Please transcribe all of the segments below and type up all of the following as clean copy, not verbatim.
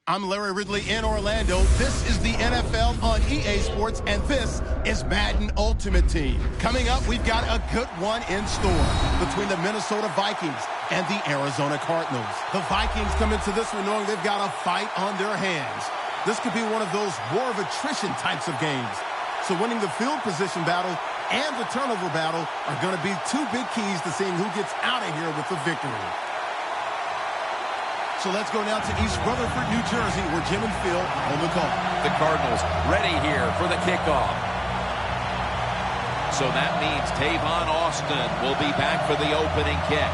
I'm Larry Ridley in Orlando. This is the NFL on EA Sports, and this is Madden Ultimate Team. Coming up, we've got a good one in store between the Minnesota Vikings and the Arizona Cardinals. The Vikings come into this one knowing they've got a fight on their hands. This could be one of those war of attrition types of games. So winning the field position battle and the turnover battle are going to be two big keys to seeing who gets out of here with the victory. So let's go now to East Rutherford, New Jersey, where Jim and Phil are on the call. The Cardinals ready here for the kickoff. So that means Tavon Austin will be back for the opening kick.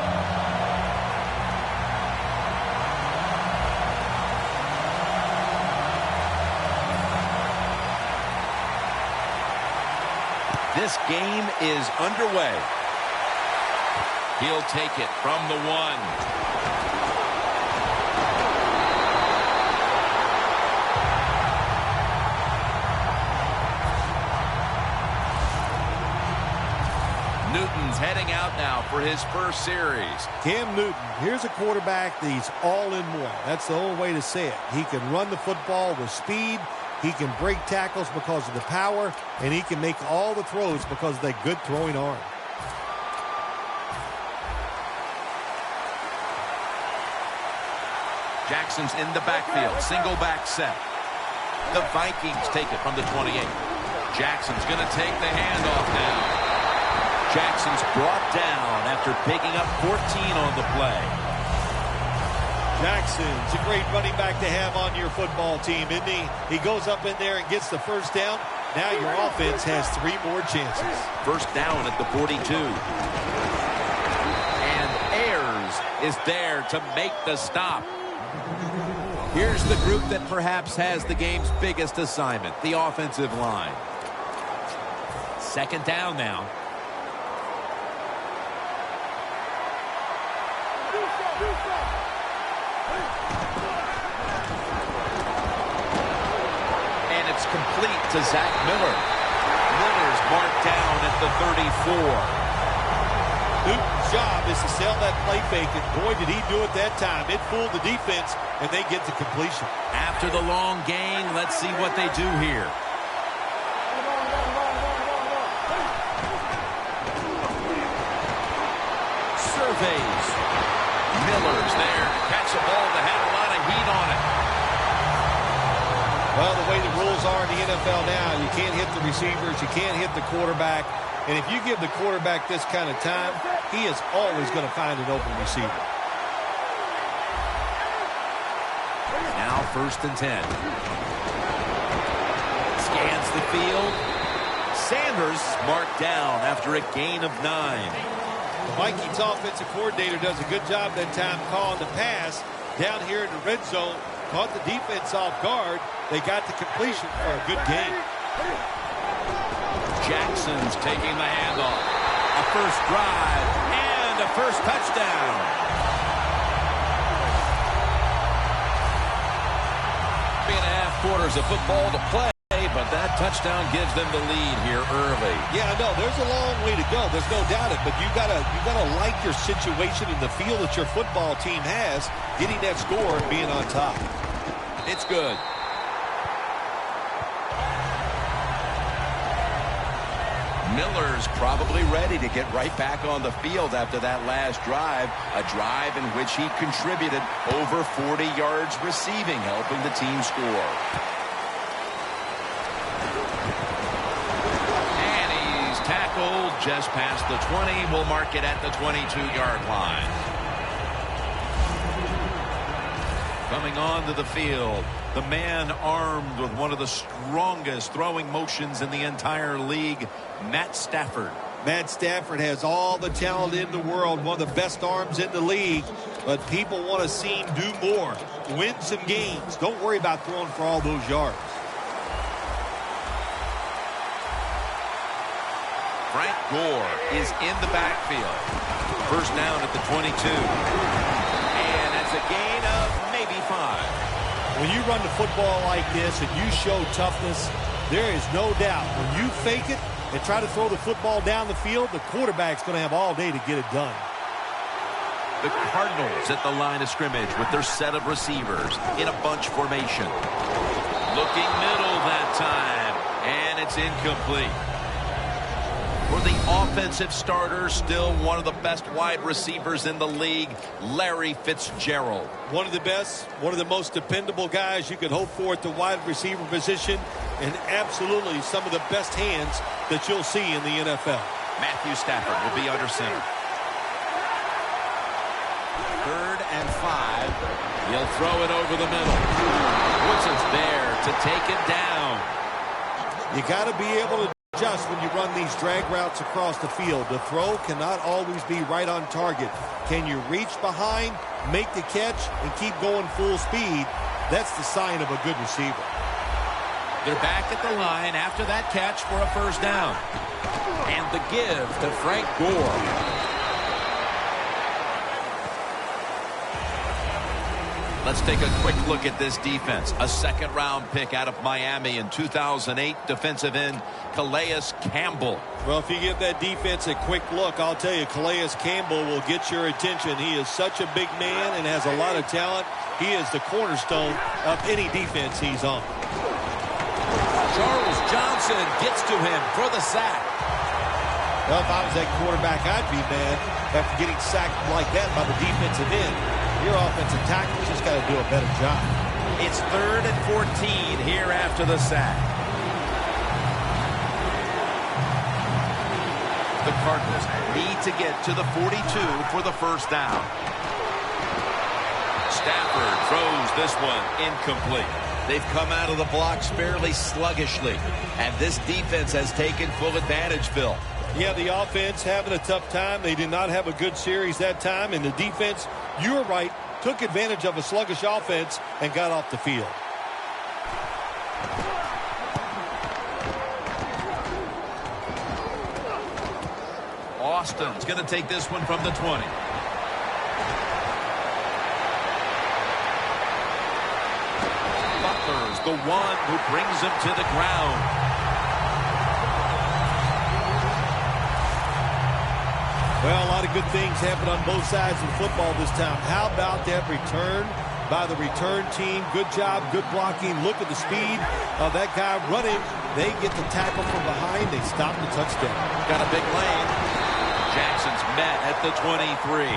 This game is underway. He'll take it from the 1. Newton's heading out now for his first series. Cam Newton, here's a quarterback that he's all in one. That's the only way to say it. He can run the football with speed. He can break tackles because of the power. And he can make all the throws because of that good throwing arm. Jackson's in the backfield. Single back set. The Vikings take it from the 28. Jackson's going to take the handoff now. Jackson's brought down after picking up 14 on the play. Jackson's a great running back to have on your football team, isn't he? He goes up in there and gets the first down. Now your offense has 3 more chances. First down at the 42. And Ayers is there to make the stop. Here's the group that perhaps has the game's biggest assignment, the offensive line. Second down now. And it's complete to Zach Miller. Miller's marked down at the 34. Newton's job is to sell that play fake, and boy, did he do it that time. It fooled the defense, and they get to completion. After the long gain, let's see what they do here. Surveys. Miller's there to catch the ball that had a lot of heat on it. Well, the way the rules are in the NFL now, you can't hit the receivers, you can't hit the quarterback. And if you give the quarterback this kind of time, he is always going to find an open receiver. Now 1st and 10. Scans the field. Sanders marked down after a gain of 9. The Vikings offensive coordinator does a good job that time calling the pass down here in the red zone. Caught the defense off guard. They got the completion for a good game. Jackson's taking the handoff. A first drive and a first touchdown. 3.5 quarters of football to play. But that touchdown gives them the lead here early. Yeah, I know. There's a long way to go. There's no doubt it. But you gotta like your situation in the field that your football team has, getting that score and being on top. It's good. Miller's probably ready to get right back on the field after that last drive. A drive in which he contributed over 40 yards receiving, helping the team score. Tackled just past the 20. We'll mark it at the 22-yard line. Coming onto the field, the man armed with one of the strongest throwing motions in the entire league, Matt Stafford. Matt Stafford has all the talent in the world, one of the best arms in the league, but people want to see him do more, win some games. Don't worry about throwing for all those yards. Frank Gore is in the backfield. First down at the 22. And that's a gain of maybe 5. When you run the football like this and you show toughness, there is no doubt. When you fake it and try to throw the football down the field, the quarterback's going to have all day to get it done. The Cardinals at the line of scrimmage with their set of receivers in a bunch formation. Looking middle that time, and it's incomplete. For the offensive starter, still one of the best wide receivers in the league, Larry Fitzgerald. One of the best, one of the most dependable guys you could hope for at the wide receiver position, and absolutely some of the best hands that you'll see in the NFL. Matthew Stafford will be under center. 3rd and 5. He'll throw it over the middle. Woodson's there to take it down. You got to be able to adjust when you run these drag routes across the field. The throw cannot always be right on target. Can you reach behind, make the catch, and keep going full speed? That's the sign of a good receiver. They're back at the line after that catch for a first down. And the give to Frank Gore. Let's take a quick look at this defense. A second-round pick out of Miami in 2008, defensive end Calais Campbell. Well, if you give that defense a quick look, I'll tell you, Calais Campbell will get your attention. He is such a big man and has a lot of talent. He is the cornerstone of any defense he's on. Charles Johnson gets to him for the sack. Well, if I was that quarterback, I'd be mad after getting sacked like that by the defensive end. Your offensive tackle's just got to do a better job. It's 3rd and 14 here after the sack. The Cardinals need to get to the 42 for the first down. Stafford throws this one incomplete. They've come out of the blocks fairly sluggishly, and this defense has taken full advantage, Phil. Yeah, the offense having a tough time. They did not have a good series that time, and the defense, you were right, took advantage of a sluggish offense and got off the field. Austin's going to take this one from the 20. Butler's the one who brings him to the ground. Well, a lot of good things happened on both sides of football this time. How about that return by the return team? Good job, good blocking. Look at the speed of that guy running. They get the tackle from behind. They stop the touchdown. Got a big lane. Jackson's met at the 23.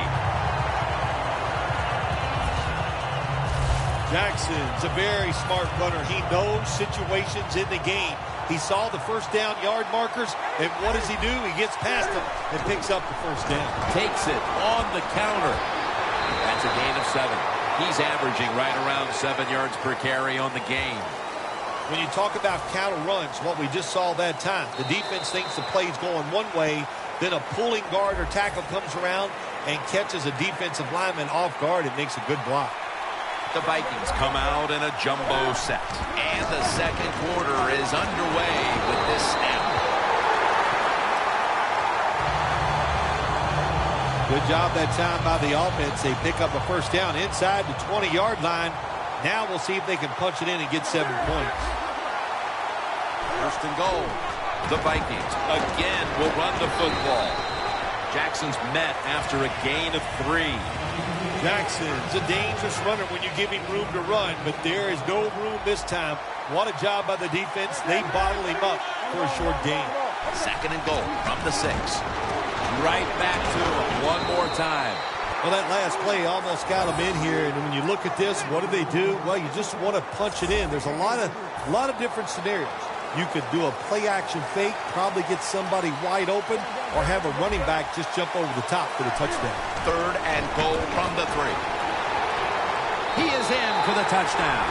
Jackson's a very smart runner. He knows situations in the game. He saw the first down yard markers, and what does he do? He gets past them and picks up the first down. Takes it on the counter. That's a gain of 7. He's averaging right around 7 yards per carry on the game. When you talk about counter runs, what we just saw that time, the defense thinks the play's going one way, then a pulling guard or tackle comes around and catches a defensive lineman off guard and makes a good block. The Vikings come out in a jumbo set. And the second quarter is underway with this snap. Good job that time by the offense. They pick up a first down inside the 20-yard line. Now we'll see if they can punch it in and get 7 points. First and goal. The Vikings again will run the football. Jackson's met after a gain of 3. Jackson's a dangerous runner when you give him room to run, but there is no room this time. What a job by the defense. They bottle him up for a short gain. Second and goal from the 6. Right back to him one more time. Well, that last play almost got him in here, and when you look at this, what do they do? Well, you just want to punch it in. There's a lot of different scenarios. You could do a play-action fake, probably get somebody wide open, or have a running back just jump over the top for the touchdown. Third and goal from the 3. He is in for the touchdown.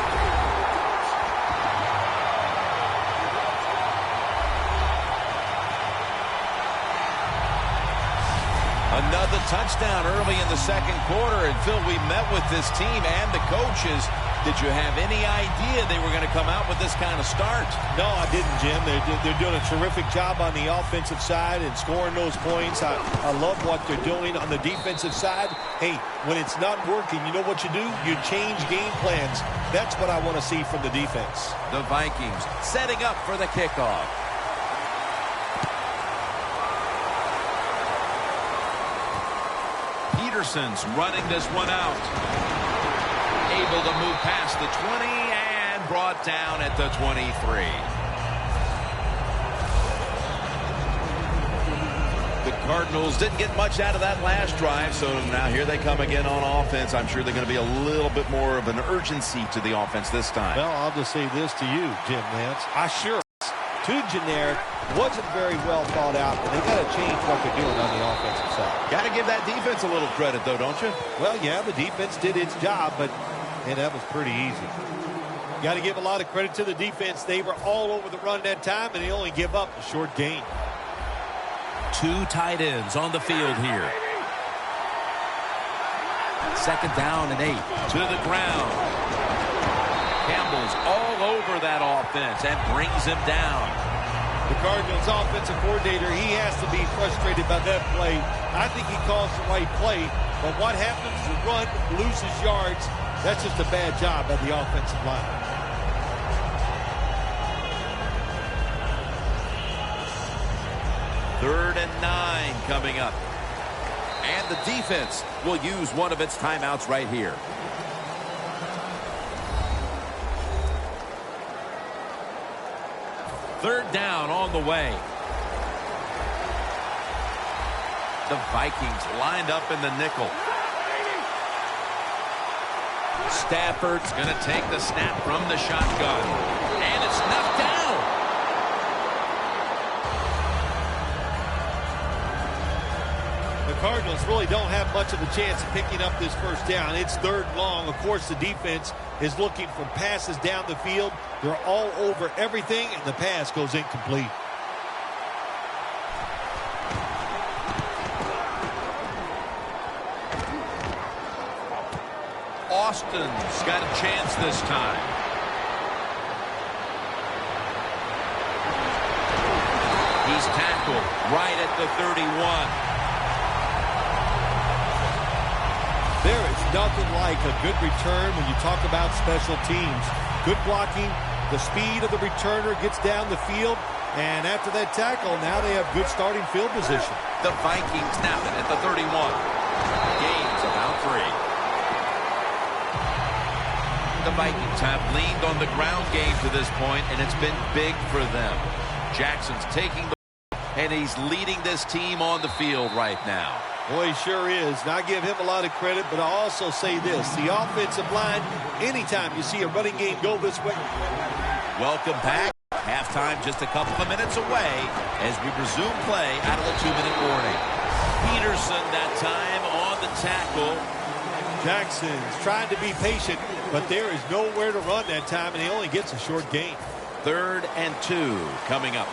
Another touchdown early in the second quarter. And, Phil, we met with this team and the coaches. Did you have any idea they were going to come out with this kind of start? No, I didn't, Jim. They're doing a terrific job on the offensive side and scoring those points. I love what they're doing on the defensive side. Hey, when it's not working, you know what you do? You change game plans. That's what I want to see from the defense. The Vikings setting up for the kickoff. Peterson's running this one out. Able to move past the 20 and brought down at the 23. The Cardinals didn't get much out of that last drive, so now here they come again on offense. I'm sure they're going to be a little bit more of an urgency to the offense this time. Well, I'll just say this to you, Jim Nance. Too generic, wasn't very well thought out, and they got to change what they're doing on the offensive side. Got to give that defense a little credit, though, don't you? Well, yeah, the defense did its job, but that was pretty easy. Got to give a lot of credit to the defense. They were all over the run that time, and they only give up a short gain. Two tight ends on the field here. Second down and 8. To the ground. Campbell's all over that offense and brings him down. The Cardinals offensive coordinator, he has to be frustrated by that play. I think he calls the right play, but what happens is the run loses yards. That's just a bad job by the offensive line. Third and 9 coming up. And the defense will use one of its timeouts right here. Third down on the way. The Vikings lined up in the nickel. Stafford's going to take the snap from the shotgun. And it's knocked down. The Cardinals really don't have much of a chance of picking up this first down. It's third and long. Of course, the defense is looking for passes down the field. They're all over everything, and the pass goes incomplete. Austin's got a chance this time. He's tackled right at the 31. There is nothing like a good return when you talk about special teams. Good blocking, the speed of the returner gets down the field, and after that tackle, now they have good starting field position. The Vikings snap it at the 31. Gains about 3. The Vikings have leaned on the ground game to this point, and it's been big for them. Jackson's taking the and he's leading this team on the field right now. Boy, he sure is. And I give him a lot of credit, but I also say this. The offensive line, anytime you see a running game go this way. Welcome back. Halftime just a couple of minutes away as we resume play out of the 2-minute warning. Peterson that time on the tackle. Jackson's trying to be patient, but there is nowhere to run that time, and he only gets a short gain. 3rd and 2 coming up.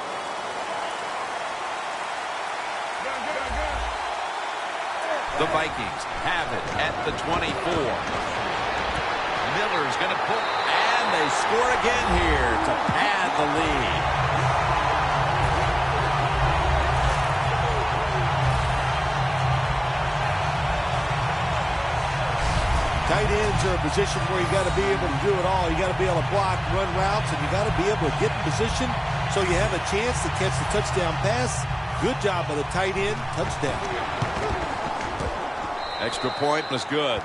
The Vikings have it at the 24. Miller's going to pull, and they score again here to pad the lead. Tight ends are a position where you got to be able to do it all. You got to be able to block, run routes, and you got to be able to get in position so you have a chance to catch the touchdown pass. Good job by the tight end. Touchdown. Extra point was good.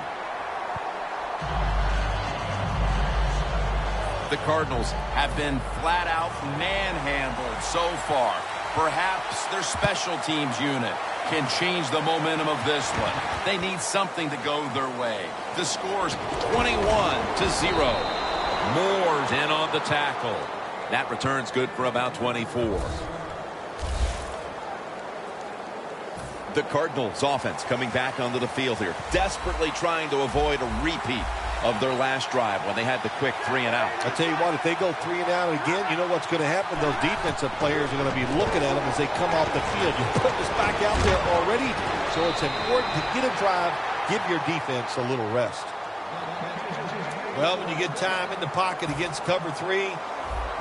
The Cardinals have been flat out manhandled so far. Perhaps their special teams unit can change the momentum of this one. They need something to go their way. The score's 21-0. Moore's in on the tackle. That return's good for about 24. The Cardinals offense coming back onto the field here, desperately trying to avoid a repeat of their last drive when they had the quick 3-and-out. I tell you what, if they go 3-and-out again, you know what's going to happen? Those defensive players are going to be looking at them as they come off the field. You put this back out there already, so it's important to get a drive, give your defense a little rest. Well, when you get time in the pocket against cover 3,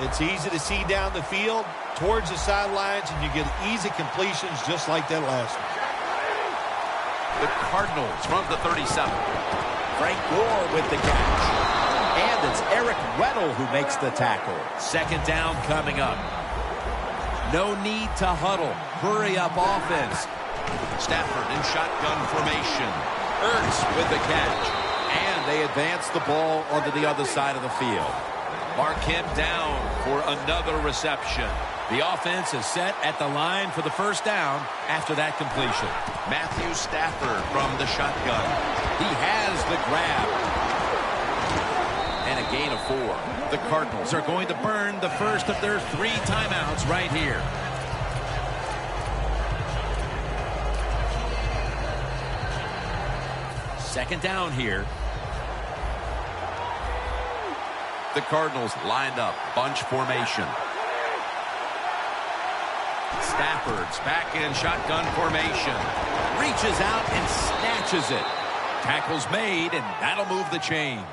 it's easy to see down the field towards the sidelines, and you get easy completions just like that last one. The Cardinals from the 37. Frank Gore with the catch. And it's Eric Weddle who makes the tackle. Second down coming up. No need to huddle. Hurry up offense. Stafford in shotgun formation. Ertz with the catch. And they advance the ball onto the other side of the field. Mark him down for another reception. The offense is set at the line for the first down after that completion. Matthew Stafford from the shotgun. He has the grab. And a gain of 4. The Cardinals are going to burn the first of their 3 timeouts right here. Second down here. The Cardinals lined up, bunch formation. Stafford's back in shotgun formation. Reaches out and snatches it. Tackles made, and that'll move the chains.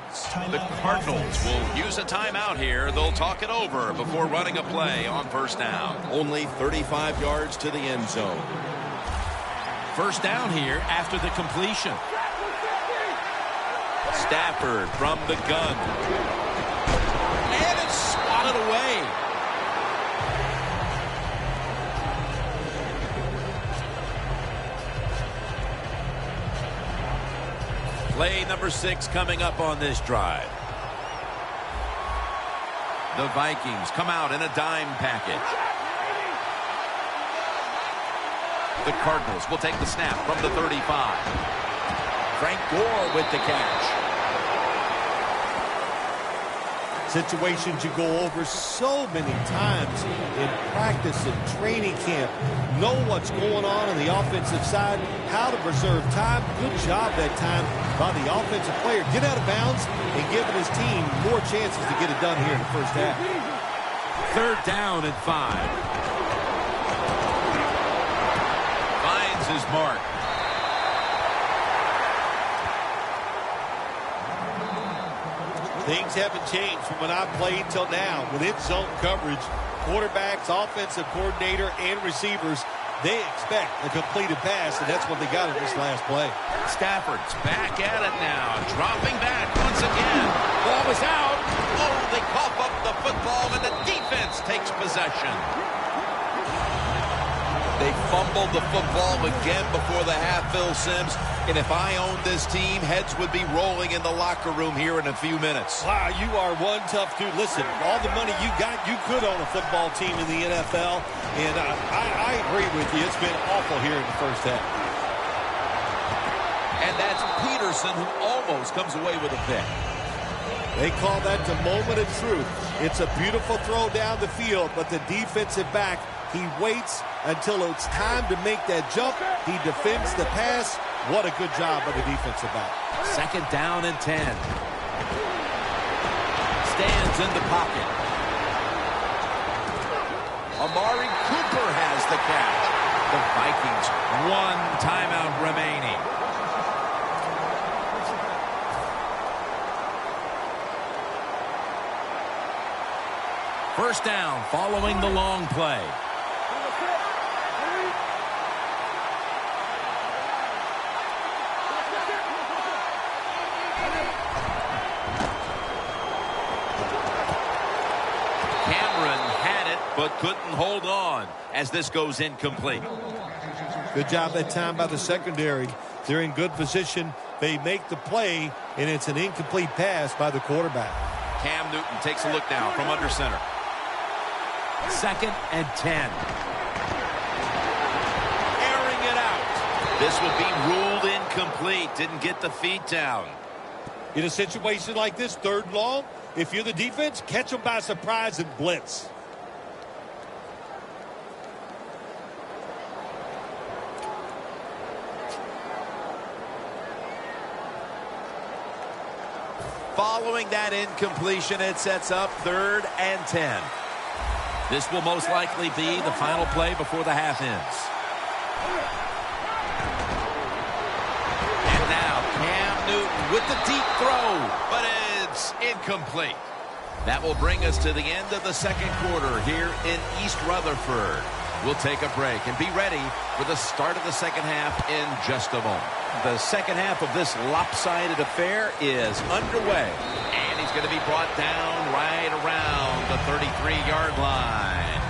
The Cardinals will use a timeout here. They'll talk it over before running a play on first down. Only 35 yards to the end zone. First down here after the completion. Stafford from the gun. And it's swatted away. Play number 6 coming up on this drive. The Vikings come out in a dime package. The Cardinals will take the snap from the 35. Frank Gore with the catch. Situations you go over so many times in practice and training camp. Know what's going on the offensive side, how to preserve time. Good job that time by the offensive player. Get out of bounds and giving his team more chances to get it done here in the first half. Third down and 5. Finds his mark. Things haven't changed from when I played till now. With its zone coverage, quarterbacks, offensive coordinator, and receivers, they expect a completed pass, and that's what they got in this last play. Stafford's back at it now. Dropping back once again. Ball is out. Oh, they cough up the football, and the defense takes possession. They fumbled the football again before the half, Phil Simms. And if I owned this team, heads would be rolling in the locker room here in a few minutes. Wow, you are one tough dude. Listen, all the money you got, you could own a football team in the NFL. And I agree with you. It's been awful here in the first half. And that's Peterson who almost comes away with a pick. They call that the moment of truth. It's a beautiful throw down the field, but the defensive back, he waits until it's time to make that jump. He defends the pass. What a good job by the defensive back. Second down and 10. Stands in the pocket. Amari Cooper has the catch. The Vikings, 1 timeout remaining. First down following the long play. But couldn't hold on as this goes incomplete. Good job that time by the secondary. They're in good position. They make the play, and it's an incomplete pass by the quarterback. Cam Newton takes a look now from under center. Second and 10. Airing it out. This will be ruled incomplete. Didn't get the feet down. In a situation like this, third and long, if you're the defense, catch them by surprise and blitz. Following that incompletion, it sets up 3rd and 10. This will most likely be the final play before the half ends. And now Cam Newton with the deep throw, but it's incomplete. That will bring us to the end of the second quarter here in East Rutherford. We'll take a break and be ready for the start of the second half in just a moment. The second half of this lopsided affair is underway. And he's going to be brought down right around the 33-yard line.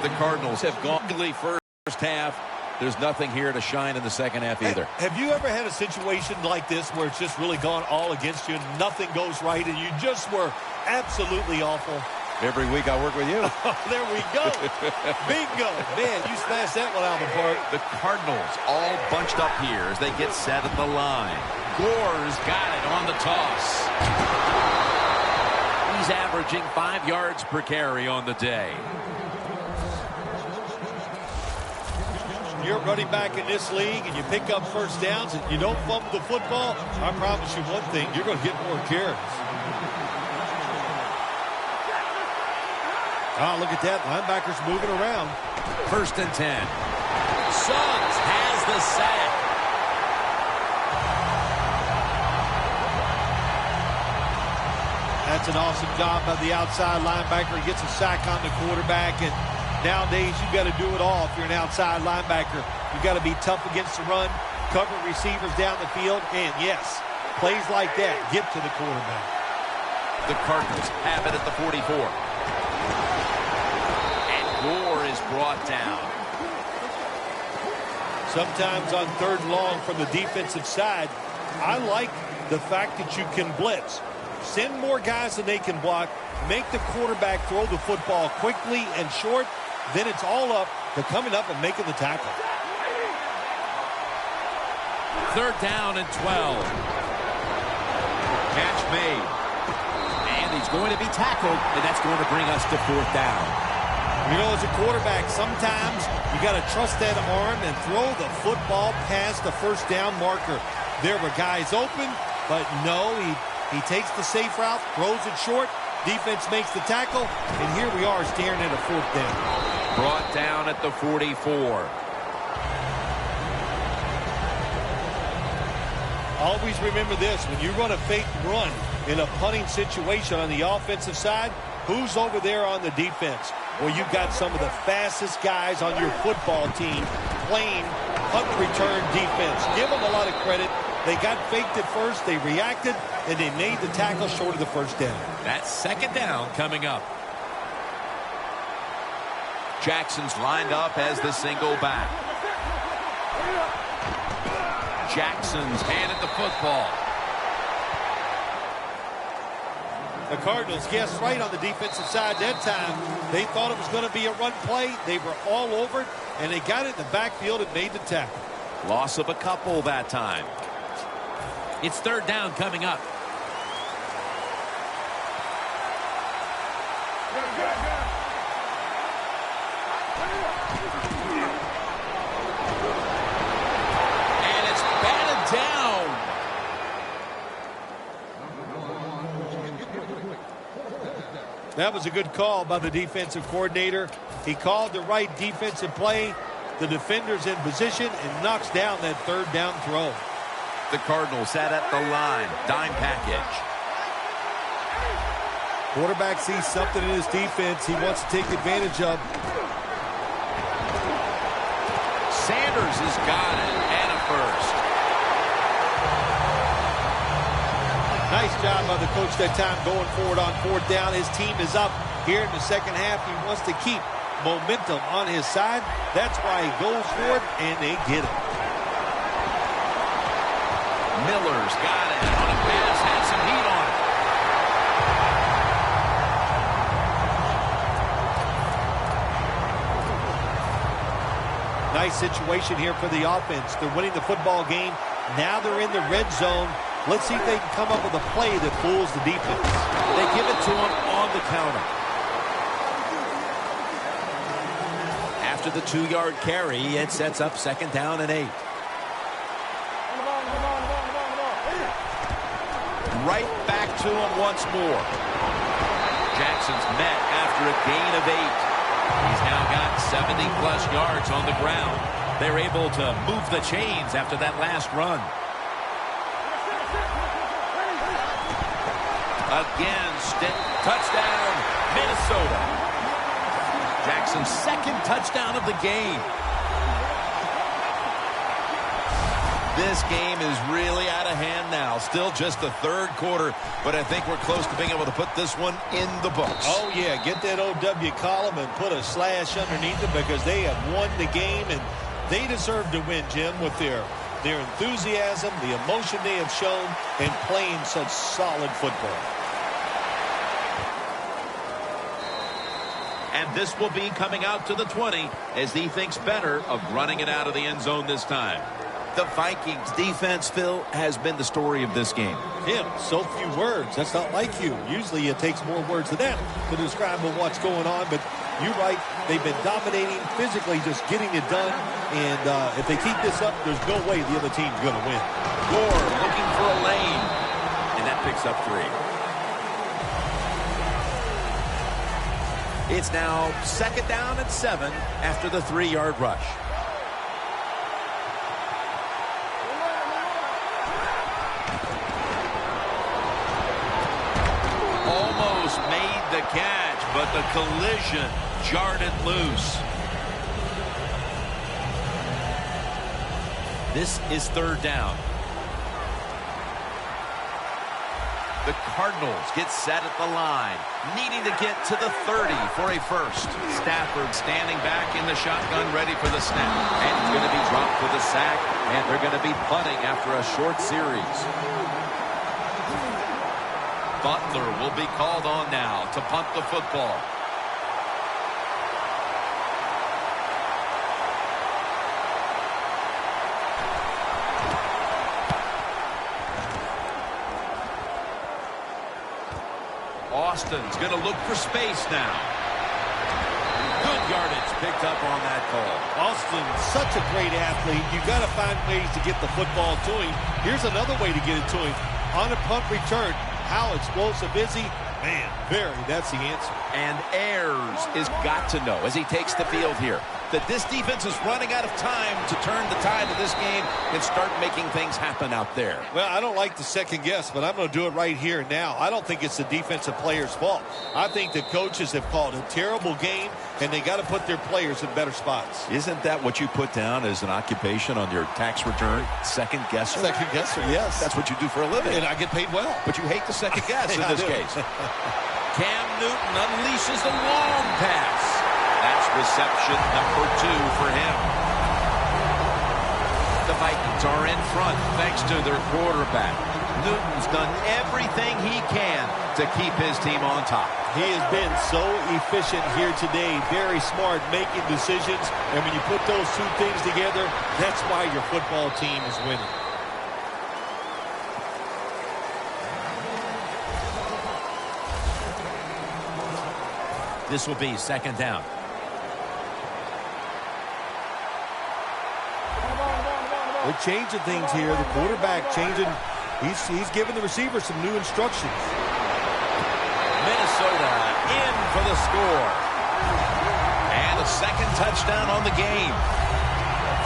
The Cardinals have gone ugly first half. There's nothing here to shine in the second half either. Have you ever had a situation like this where it's just really gone all against you and nothing goes right and you just were absolutely awful? Every week I work with you. There we go. Bingo. Man, you smashed that one out of the park. The Cardinals all bunched up here as they get set at the line. Gore's got it on the toss. He's averaging 5 yards per carry on the day. You're running back in this league and you pick up first downs and you don't fumble the football, I promise you one thing, you're going to get more carries. Oh, look at that. Linebacker's moving around. 1st and 10. Suggs has the sack. That's an awesome job by the outside linebacker. He gets a sack on the quarterback, and nowadays you've got to do it all if you're an outside linebacker. You've got to be tough against the run, cover receivers down the field, and yes, plays like that get to the quarterback. The Cardinals have it at the 44. Gore is brought down. Sometimes on 3rd and long from the defensive side, I like the fact that you can blitz. Send more guys than they can block. Make the quarterback throw the football quickly and short. Then it's all up to coming up and making the tackle. 3rd down and 12. Catch made. And he's going to be tackled, and that's going to bring us to 4th down. You know, as a quarterback, sometimes you got to trust that arm and throw the football past the first down marker. There were guys open, but no, he takes the safe route, throws it short. Defense makes the tackle, and here we are staring at a 4th down. Brought down at the 44. Always remember this, when you run a fake run in a punting situation on the offensive side, who's over there on the defense? Well, you've got some of the fastest guys on your football team playing punt return defense. Give them a lot of credit. They got faked at first, they reacted, and they made the tackle short of the first down. That's 2nd down coming up. Jackson's lined up as the single back. Jackson's handed the football. The Cardinals guessed right on the defensive side that time. They thought it was going to be a run play. They were all over it, and they got it in the backfield and made the tackle. Loss of a couple that time. It's 3rd down coming up. And it's batted down. That was a good call by the defensive coordinator. He called the right defensive play. The defender's in position and knocks down that 3rd down throw. The Cardinals sat at the line. Dime package. Quarterback sees something in his defense he wants to take advantage of. Sanders has got it. And a first. Nice job by the coach that time going forward on 4th down. His team is up here in the second half. He wants to keep momentum on his side. That's why he goes for it, and they get it. Miller's got it on a pass, has some heat on it. Nice situation here for the offense. They're winning the football game. Now they're in the red zone. Let's see if they can come up with a play that fools the defense. They give it to him on the counter. After the 2-yard carry, it sets up 2nd down and 8. Right back to him once more. Jackson's met after a gain of 8. He's now got 70-plus yards on the ground. They're able to move the chains after that last run. Again, touchdown, Minnesota. Jackson's 2nd touchdown of the game. This game is really out of hand now. Still just the third quarter, but I think we're close to being able to put this one in the books. Oh, yeah. Get that OW column and put a slash underneath it because they have won the game, and they deserve to win, Jim, with their enthusiasm, the emotion they have shown, and playing such solid football. And this will be coming out to the 20 as he thinks better of running it out of the end zone this time. The Vikings defense, Phil, has been the story of this game. Jim, so few words. That's not like you. Usually it takes more words than that to describe what's going on. But you're right. They've been dominating, physically just getting it done. And if they keep this up, there's no way the other team's going to win. Gore looking for a lane. And that picks up 3. It's now 2nd down and 7 after the 3-yard rush. Almost made the catch, but the collision jarred it loose. This is 3rd down. The Cardinals get set at the line, needing to get to the 30 for a first. Stafford standing back in the shotgun, ready for the snap. And he's going to be dropped for the sack, and they're going to be punting after a short series. Butler will be called on now to punt the football. Austin's going to look for space now. Good yardage picked up on that call. Austin's such a great athlete. You got to find ways to get the football to him. Here's another way to get it to him. On a punt return, how explosive is he? Man, that's the answer. And Ayers has got to know, as he takes the field here, that this defense is running out of time to turn the tide of this game and start making things happen out there. Well, I don't like the second guess, but I'm going to do it right here and now. I don't think it's the defensive player's fault. I think the coaches have called a terrible game, and they got to put their players in better spots. Isn't that what you put down as an occupation on your tax return? Second guesser? Second guesser, yes. That's what you do for a living. And I get paid well. But you hate the second guess in this case. Cam Newton unleashes a long pass. That's reception number 2 for him. The Vikings are in front thanks to their quarterback. Newton's done everything he can to keep his team on top. He has been so efficient here today. Very smart, making decisions. And when you put those two things together, that's why your football team is winning. This will be 2nd down. They're changing things here. The quarterback changing. He's giving the receiver some new instructions. Minnesota in for the score. And a second touchdown on the game.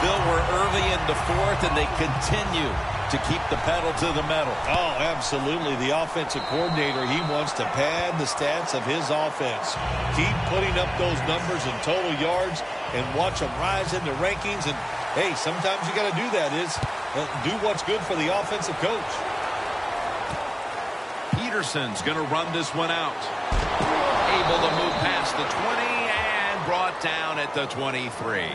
Phil, we're early in the 4th, and they continue to keep the pedal to the metal. Oh, absolutely. The offensive coordinator, he wants to pad the stats of his offense. Keep putting up those numbers in total yards and watch them rise in the rankings. And, hey, sometimes you got to do that is do what's good for the offensive coach. Peterson's going to run this one out. Able to move past the 20 and brought down at the 23.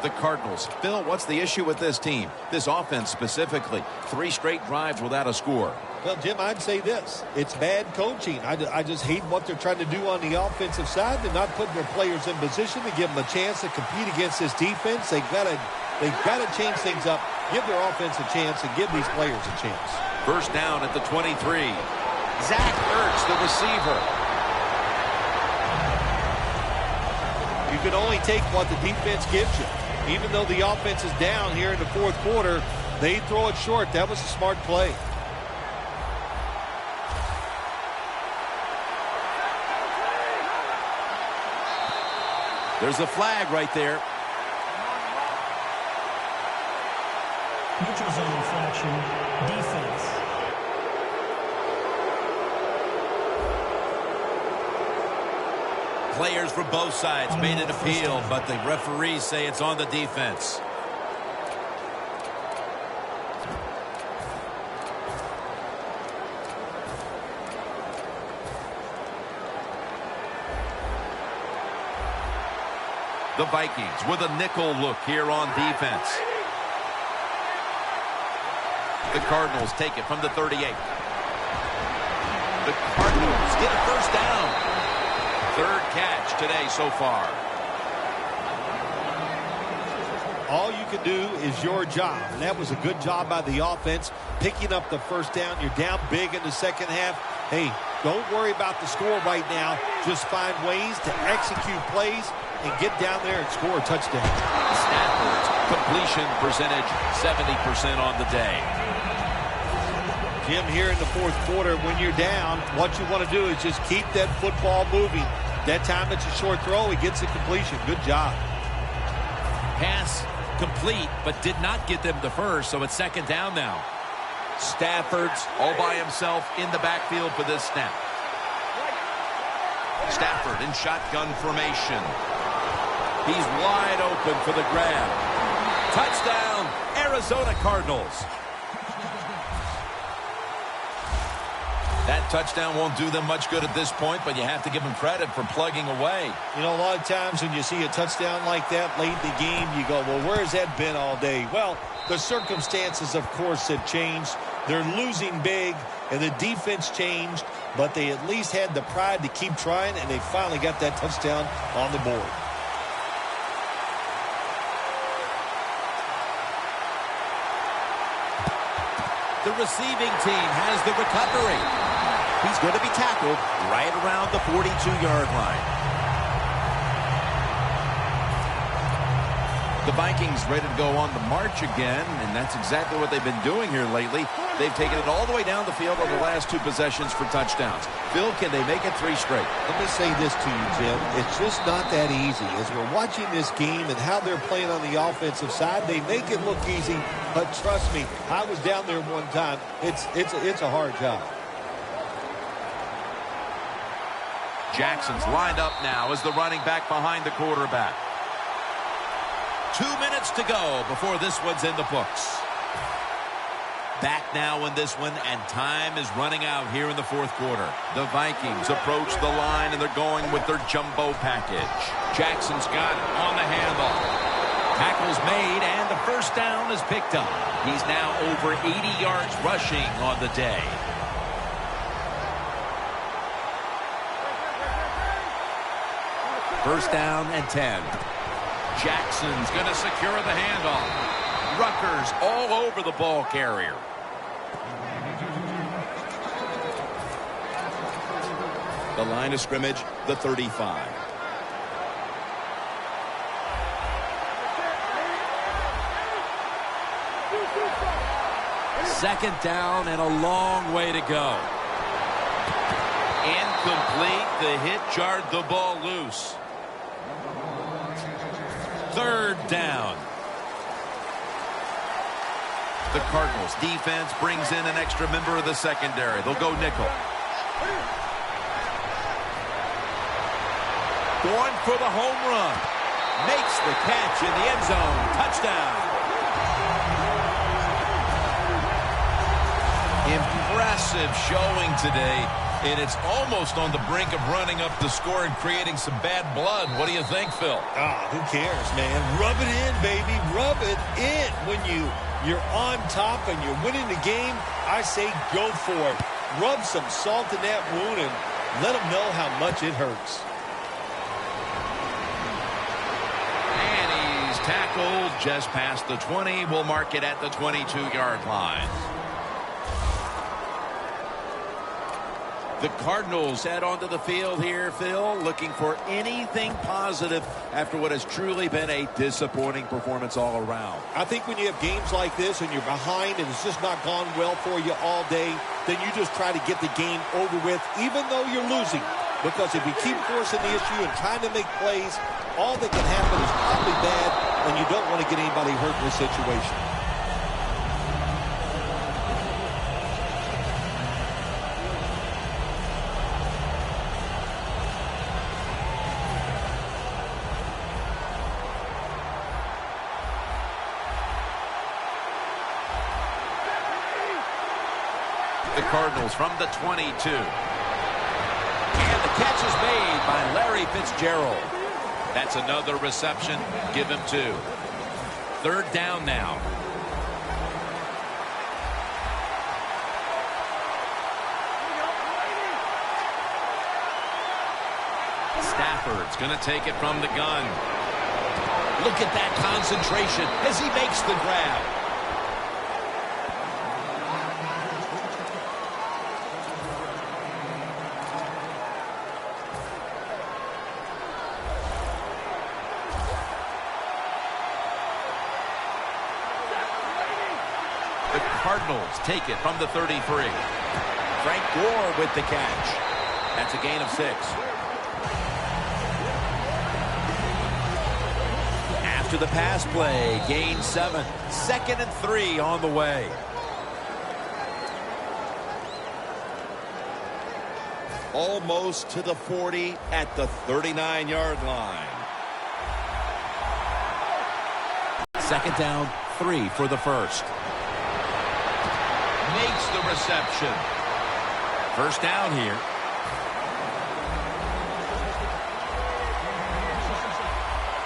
The Cardinals. Phil, what's the issue with this team? This offense specifically. 3 straight drives without a score. Well, Jim, I'd say this. It's bad coaching. I just hate what they're trying to do on the offensive side. They're not putting their players in position to give them a chance to compete against this defense. They've got to change things up, give their offense a chance, and give these players a chance. First down at the 23. Zach Ertz, the receiver. You can only take what the defense gives you. Even though the offense is down here in the 4th quarter, they throw it short. That was a smart play. There's a flag right there. Neutral zone infraction, defense. Players for both sides made an appeal, but the referees say it's on the defense. The Vikings with a nickel look here on defense. The Cardinals take it from the 38. The Cardinals get a first down. Third catch today so far. All you can do is your job, and that was a good job by the offense, picking up the first down. You're down big in the second half. Hey, don't worry about the score right now. Just find ways to execute plays and get down there and score a touchdown. Stafford's completion percentage 70% on the day. Jim, here in the fourth quarter, when you're down, what you want to do is just keep that football moving. That time it's a short throw. He gets the completion. Good job. Pass complete, but did not get them the first, so it's second down now. Stafford's all by himself in the backfield for this snap. Stafford in shotgun formation. He's wide open for the grab. Touchdown, Arizona Cardinals. That touchdown won't do them much good at this point, but you have to give them credit for plugging away. You know, a lot of times when you see a touchdown like that late in the game, you go, well, where's that been all day? Well, the circumstances, of course, have changed. They're losing big, and the defense changed, but they at least had the pride to keep trying, and they finally got that touchdown on the board. The receiving team has the recovery. He's going to be tackled right around the 42-yard line. The Vikings ready to go on the march again, and that's exactly what they've been doing here lately. They've taken it all the way down the field on the last two possessions for touchdowns. Phil, can they make it three straight? Let me say this to you, Jim. It's just not that easy. As we're watching this game and how they're playing on the offensive side, they make it look easy, but trust me, I was down there one time. It's a hard job. Jackson's lined up now as the running back behind the quarterback. 2 minutes to go before this one's in the books. Back now in this one, and time is running out here in the fourth quarter. The Vikings approach the line, and they're going with their jumbo package. Jackson's got it on the handoff. Tackle's made, and the first down is picked up. He's now over 80 yards rushing on the day. First down and 10. Jackson's going to secure the handoff. Rutgers all over the ball carrier. The line of scrimmage, the 35. Second down and a long way to go. Incomplete. The hit jarred the ball loose. Third down. The Cardinals defense brings in an extra member of the secondary. They'll go nickel. Going for the home run. Makes the catch in the end zone. Touchdown. Impressive showing today. And it's almost on the brink of running up the score and creating some bad blood. What do you think, Phil? Who cares, man? Rub it in, baby. Rub it in. When you're on top and you're winning the game, I say go for it. Rub some salt in that wound and let them know how much it hurts. And he's tackled just past the 20. We'll mark it at the 22-yard line. The Cardinals head onto the field here, Phil, looking for anything positive after what has truly been a disappointing performance all around. I think when you have games like this and you're behind and it's just not gone well for you all day, then you just try to get the game over with, even though you're losing. Because if you keep forcing the issue and trying to make plays, all that can happen is probably bad, and you don't want to get anybody hurt in this situation. The Cardinals from the 22. And the catch is made by Larry Fitzgerald. That's another reception. Give him 2. Third down now. Stafford's going to take it from the gun. Look at that concentration as he makes the grab. The Cardinals take it from the 33. Frank Gore with the catch. That's a gain of 6. After the pass play, gain 7. 2nd and 3 on the way. Almost to the 40 at the 39-yard line. 2nd down, 3 for the first. Makes the reception. First down here.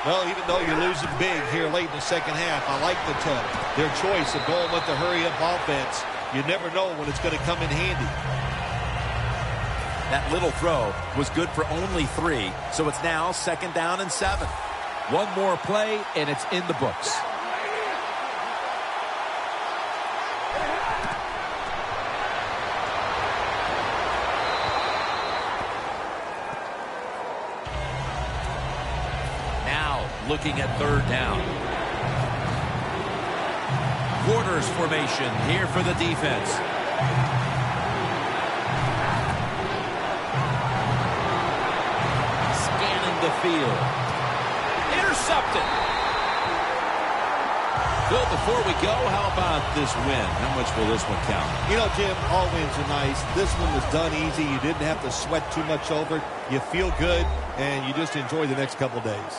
Well, even though you're losing big here late in the second half, I like their choice of going with the hurry-up offense. You never know when it's going to come in handy. That little throw was good for only 3, so it's now 2nd down and 7. One more play, and it's in the books. Looking at third down. Quarters formation here for the defense. Scanning the field. Intercepted. Bill, before we go, how about this win? How much will this one count? You know, Jim, all wins are nice. This one was done easy. You didn't have to sweat too much over it. You feel good, and you just enjoy the next couple days.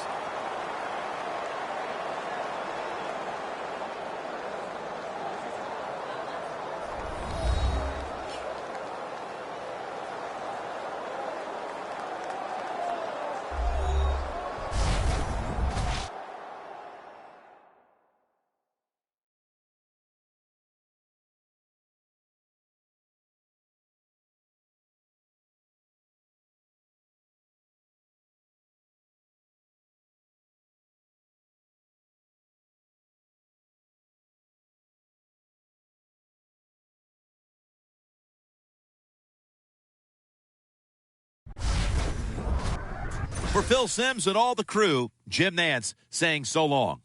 For Phil Simms and all the crew, Jim Nantz saying so long.